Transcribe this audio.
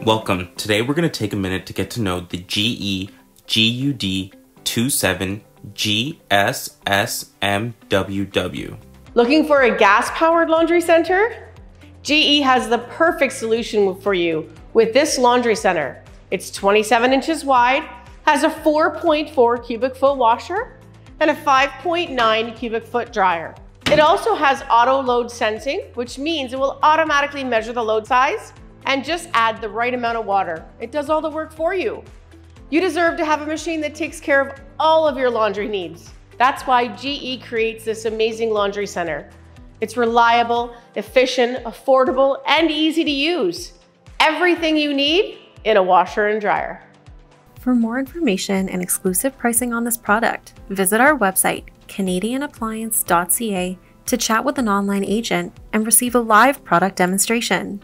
Welcome. Today we're going to take a minute to get to know the GE GUD27GSSMWW. Looking for a gas-powered laundry center? GE has the perfect solution for you with this laundry center. It's 27 inches wide, has a 4.4 cubic foot washer, and a 5.9 cubic foot dryer. It also has auto load sensing, which means it will automatically measure the load size and just add the right amount of water. It does all the work for you. You deserve to have a machine that takes care of all of your laundry needs. That's why GE creates this amazing laundry center. It's reliable, efficient, affordable, and easy to use. Everything you need in a washer and dryer. For more information and exclusive pricing on this product, visit our website, canadianappliance.ca, to chat with an online agent and receive a live product demonstration.